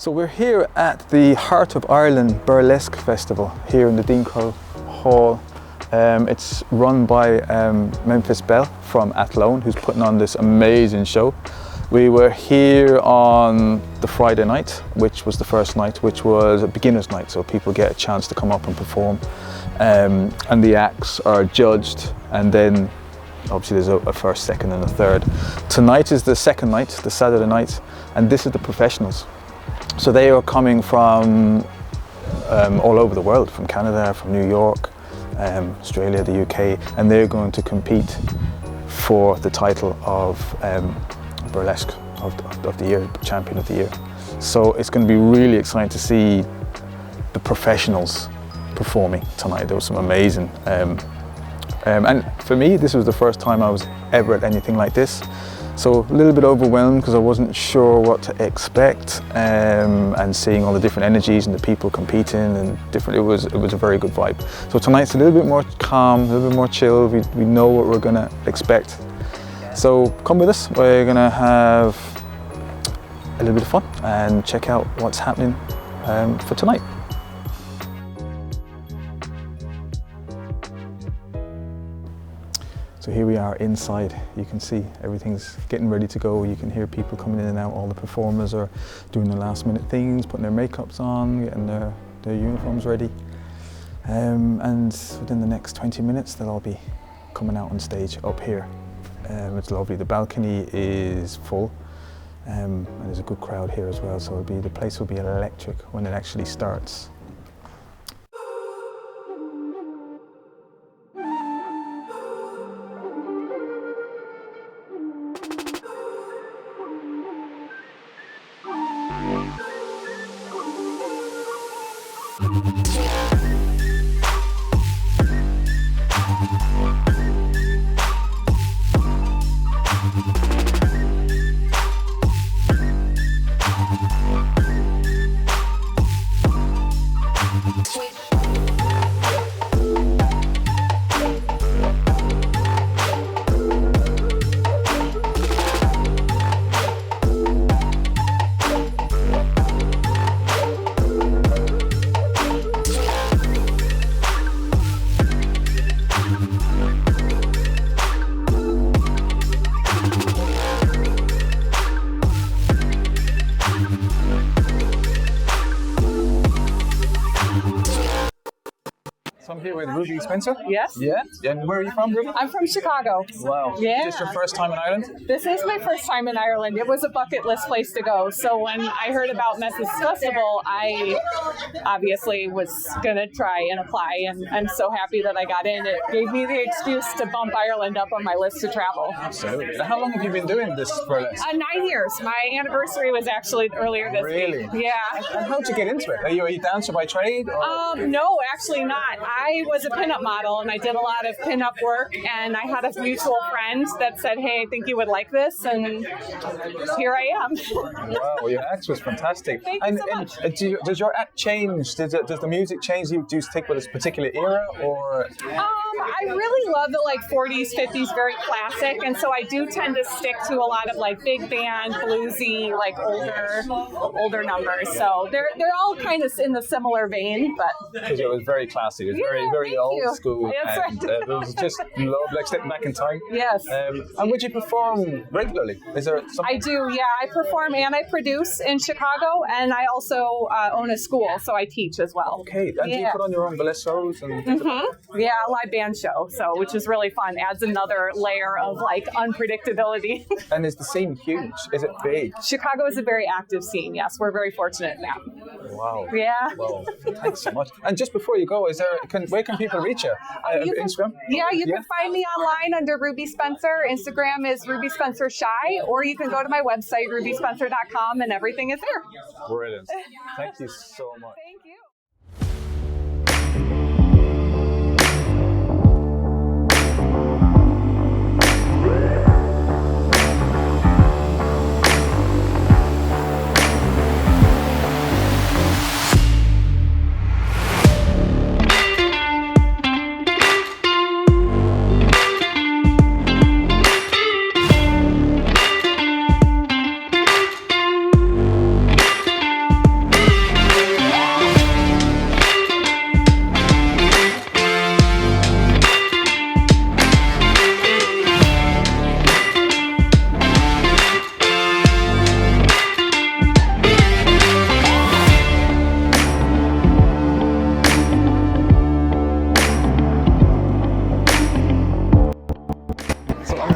So we're here at the Heart of Ireland Burlesque Festival here in the Dean Crowe Hall. It's run by Memphis Belle from Athlone, who's putting on this amazing show. We were here on the Friday night, which was the first night, which was a beginner's night, so people get a chance to come up and perform. And the acts are judged, and then obviously there's a first, second and a third. Tonight is the second night, the Saturday night, and this is the professionals. So they are coming from all over the world, from Canada, from New York, Australia, the UK, and they're going to compete for the title of Burlesque of the Year, Champion of the Year. So it's going to be really exciting to see the professionals performing tonight. There was some amazing, and for me this was the first time I was ever at anything like this. So a little bit overwhelmed because I wasn't sure what to expect, and seeing all the different energies and the people competing and different, it was a very good vibe. So tonight's a little bit more calm, a little bit more chill. We know what we're gonna expect. So come with us, we're gonna have a little bit of fun and check out what's happening for tonight. So here we are inside. You can see everything's getting ready to go. You can hear people coming in and out. All the performers are doing their last minute things, putting their makeups on, getting their uniforms ready. And within the next 20 minutes, they'll all be coming out on stage up here. It's lovely. The balcony is full, and there's a good crowd here as well. So the place will be electric when it actually starts. So I'm here with Ruby Spencer. Yes. Yeah. And where are you from, Ruby? I'm from Chicago. Wow. Yeah. Is this your first time in Ireland? This is my first time in Ireland. It was a bucket list place to go. So when I heard about Memphis Festival, I obviously was going to try and apply. And I'm so happy that I got in. It gave me the excuse to bump Ireland up on my list to travel. Absolutely. How long have you been doing this burlesque? 9 years. My anniversary was actually earlier this week. Yeah. And how'd you get into it? Are you a dancer by trade? Or? No, actually not. I was a pinup model and I did a lot of pinup work, and I had a mutual friend that said, hey, I think you would like this, and here I am. Wow, your act was fantastic. Thank you so much. Does your act change? Does the music change? Do you stick with a particular era, or? I really love the 40s, 50s, very classic, and so I do tend to stick to a lot of big band, bluesy, older numbers. So they're all kind of in the similar vein, but because it was very classic, it was very old school, and it was just like stepping back in time. Yes. And would you perform regularly? Is there something? I do, yeah. I perform and I produce in Chicago, and I also own a school, so I teach as well. Okay, and do you put on your own burlesque shows? And yeah, a live band show, which is really fun. Adds another layer of unpredictability. And is the scene huge? Is it big? Chicago is a very active scene. Yes, we're very fortunate in that. Wow. Yeah. Well, thanks so much. And just before you go, where can people reach you? Instagram? Yeah, you can find me online under Ruby Spencer. Instagram is Ruby Spencer Shy, or you can go to my website, rubyspencer.com, and everything is there. Brilliant. Thank you so much. Thank you.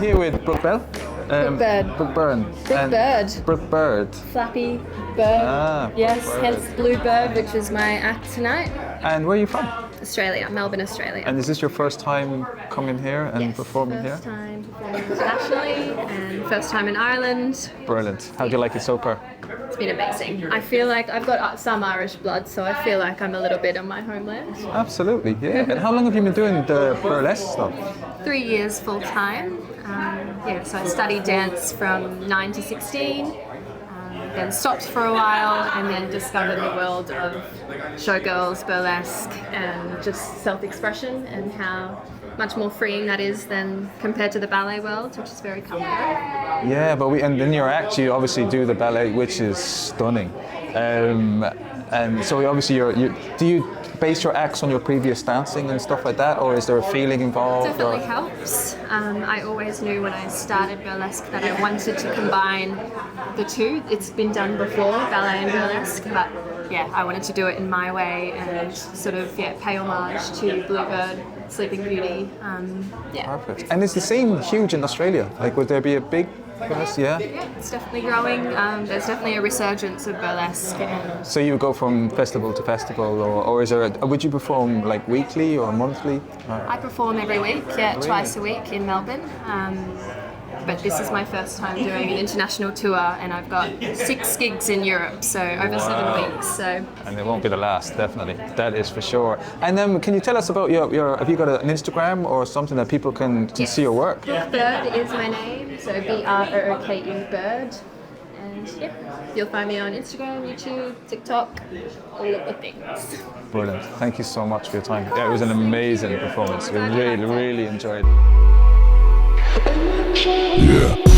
here with Brooke Bell. Brooke Bird. Brooke Byrne. Brooke Bird. Brooke Bird. Flappy bird. Ah, yes, Brooke Bird. hence Blue Bird, which is my act tonight. And where are you from? Australia, Melbourne, Australia. And is this your first time coming here and yes, performing first here? time performing internationally and first time in Ireland. Brilliant. How do you like it so far? It's been amazing. I feel like I've got some Irish blood, so I feel like I'm a little bit on my homeland. Absolutely, yeah. And how long have you been doing the burlesque stuff? 3 years full time. So I studied dance from 9 to 16. Then stopped for a while and then discovered the world of showgirls, burlesque, and just self-expression and how much more freeing that is than compared to the ballet world, which is very comfortable. Yeah, but and in your act you obviously do the ballet, which is stunning. And so obviously do you base your acts on your previous dancing and stuff like that, or is there a feeling involved? Definitely helps. I always knew when I started burlesque that I wanted to combine the two. It's been done before, ballet and burlesque, but yeah, I wanted to do it in my way and sort of pay homage to Bluebird, Sleeping Beauty. Perfect. And is the scene huge in Australia? Like, would there be a big burlesque? Yeah, it's definitely growing. There's definitely a resurgence of burlesque. And so you go from festival to festival, or is there? Would you perform like weekly or monthly? I perform every week, twice a week in Melbourne. But this is my first time doing an international tour, and I've got 6 gigs in Europe, so over 7 weeks. So. And it won't be the last, definitely. That is for sure. And then, can you tell us about your? Have you got an Instagram or something that people can see your work? Bird is my name, so BROOKE Bird, and you'll find me on Instagram, YouTube, TikTok, all of the things. Brilliant. Thank you so much for your time. Yeah, it was an amazing performance. We really enjoyed it. Yeah.